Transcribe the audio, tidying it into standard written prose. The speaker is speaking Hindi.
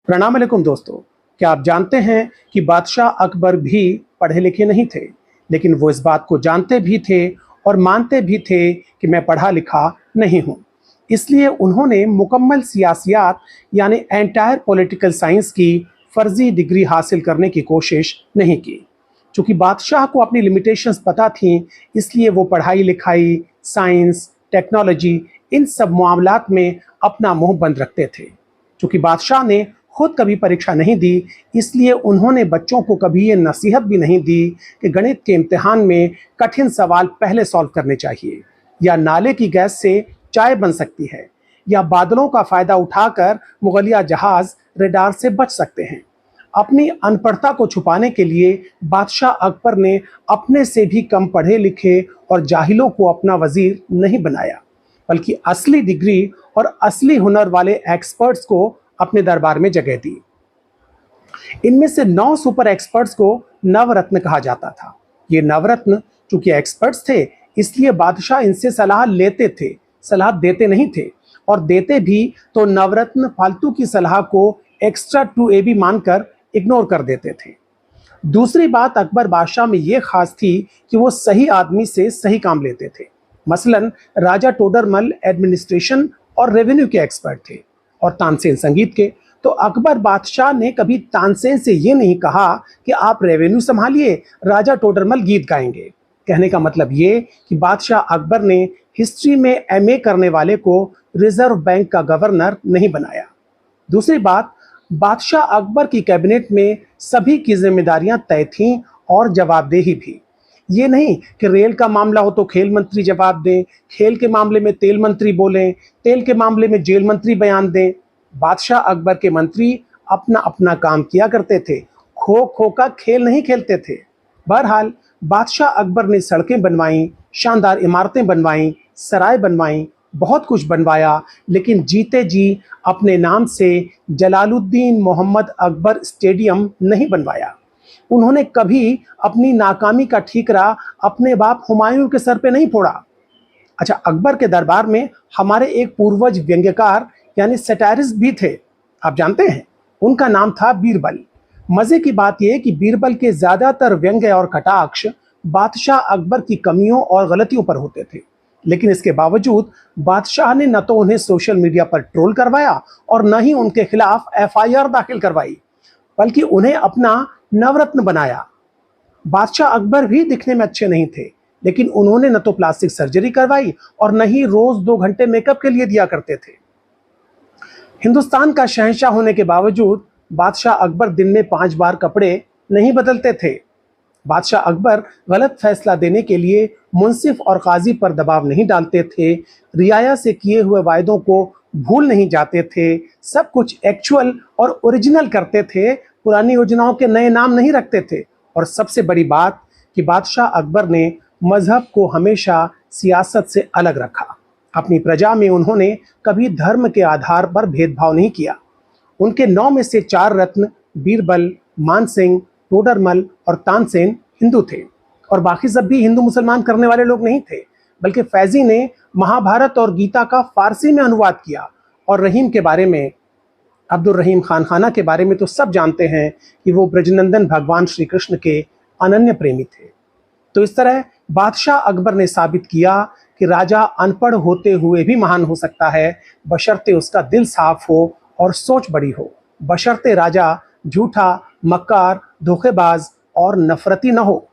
प्रणाम अलैकुम दोस्तों। क्या आप जानते हैं कि बादशाह अकबर भी पढ़े लिखे नहीं थे, लेकिन वो इस बात को जानते भी थे और मानते भी थे कि मैं पढ़ा लिखा नहीं हूँ। इसलिए उन्होंने मुकम्मल सियासियात यानी एंटायर पॉलिटिकल साइंस की फर्जी डिग्री हासिल करने की कोशिश नहीं की। चूंकि बादशाह को अपनी लिमिटेशंस पता थीं, इसलिए वो पढ़ाई लिखाई, साइंस, टेक्नोलॉजी इन सब मामलात में अपना मुंह बंद रखते थे। चूंकि बादशाह ने खुद कभी परीक्षा नहीं दी, इसलिए उन्होंने बच्चों को कभी ये नसीहत भी नहीं दी कि गणित के इम्तिहान में कठिन सवाल पहले सॉल्व करने चाहिए, या नाले की गैस से चाय बन सकती है, या बादलों का फायदा उठाकर मुगलिया जहाज रेडार से बच सकते हैं। अपनी अनपढ़ता को छुपाने के लिए बादशाह अकबर ने अपने से भी कम पढ़े लिखे और जाहिलों को अपना वजीर नहीं बनाया, बल्कि असली डिग्री और असली हुनर वाले एक्सपर्ट्स को अपने दरबार में जगह दी। इनमें से 9 सुपर एक्सपर्ट्स को नवरत्न कहा जाता था। ये नवरत्न चूंकि एक्सपर्ट्स थे, इसलिए बादशाह इनसे सलाह लेते थे, सलाह देते नहीं थे, और देते भी तो नवरत्न फालतू की सलाह को एक्स्ट्रा टू ए बी मानकर इग्नोर कर देते थे। दूसरी बात अकबर बादशाह में ये खास थी कि वो सही आदमी से सही काम लेते थे। मसलन राजा टोडरमल एडमिनिस्ट्रेशन और रेवेन्यू के एक्सपर्ट थे और तानसेन संगीत के। तो अकबर बादशाह ने कभी तानसेन से ये नहीं कहा कि आप रेवेन्यू संभालिए, राजा टोडरमल गीत गाएंगे। कहने का मतलब ये कि बादशाह अकबर ने हिस्ट्री में एमए करने वाले को रिजर्व बैंक का गवर्नर नहीं बनाया। दूसरी बात, बादशाह अकबर की कैबिनेट में सभी की जिम्मेदारियां तय थीं और जवाबदेही भी। ये नहीं कि रेल का मामला हो तो खेल मंत्री जवाब दें, खेल के मामले में तेल मंत्री बोलें, तेल के मामले में जेल मंत्री बयान दें। बादशाह अकबर के मंत्री अपना अपना काम किया करते थे, खो खो का खेल नहीं खेलते थे। बहरहाल बादशाह अकबर ने सड़कें बनवाईं, शानदार इमारतें बनवाईं, सराय बनवाईं, बहुत कुछ बनवाया, लेकिन जीते जी अपने नाम से जलालुद्दीन मोहम्मद अकबर स्टेडियम नहीं बनवाया। उन्होंने कभी अपनी नाकामी का ठीकरा अपने बाप हुमायूं के सर पे नहीं फोड़ा। अच्छा, अकबर के दरबार में हमारे एक पूर्वज व्यंग्यकार यानी सैटारिस्ट भी थे, आप जानते हैं, उनका नाम था बीरबल। मजे की बात यह कि बीरबल के ज्यादातर व्यंग्य और कटाक्ष बादशाह अकबर की कमियों और गलतियों पर होते थे, लेकिन इसके बावजूद बादशाह ने न तो उन्हें सोशल मीडिया पर ट्रोल करवाया और न ही उनके खिलाफ एफआईआर दाखिल करवाई, बल्कि उन्हें अपना नवरत्न बनाया। बादशाह अकबर भी दिखने में अच्छे नहीं थे, लेकिन उन्होंने न तो प्लास्टिक सर्जरी करवाई और न ही रोज 2 घंटे मेकअप के लिए दिया करते थे। हिंदुस्तान का शहंशाह होने के बावजूद बादशाह अकबर दिन में 5 बार कपड़े नहीं बदलते थे। बादशाह अकबर गलत फैसला देने के लिए मुंसिफ और काजी पर दबाव नहीं डालते थे, रियाया से किए हुए वायदों को भूल नहीं जाते थे, सब कुछ एक्चुअल और ओरिजिनल करते थे, पुरानी योजनाओं के नए नाम नहीं रखते थे। और सबसे बड़ी बात कि बादशाह अकबर ने मजहब को हमेशा सियासत से अलग रखा। अपनी प्रजा में उन्होंने कभी धर्म के आधार पर भेदभाव नहीं किया। उनके 9 में से 4 रत्न बीरबल, मानसिंह, टोडरमल और तानसेन हिंदू थे, और बाकी सब भी हिंदू मुसलमान करने वाले लोग नहीं थे, बल्कि फैजी ने महाभारत और गीता का फारसी में अनुवाद किया। और रहीम के बारे में, अब्दुल रहीम खान खाना के बारे में तो सब जानते हैं कि वो ब्रजनंदन भगवान श्री कृष्ण के अनन्य प्रेमी थे। तो इस तरह बादशाह अकबर ने साबित किया कि राजा अनपढ़ होते हुए भी महान हो सकता है, बशर्ते उसका दिल साफ हो और सोच बड़ी हो, बशर्ते राजा झूठा, मक्कार, धोखेबाज और नफरती न हो।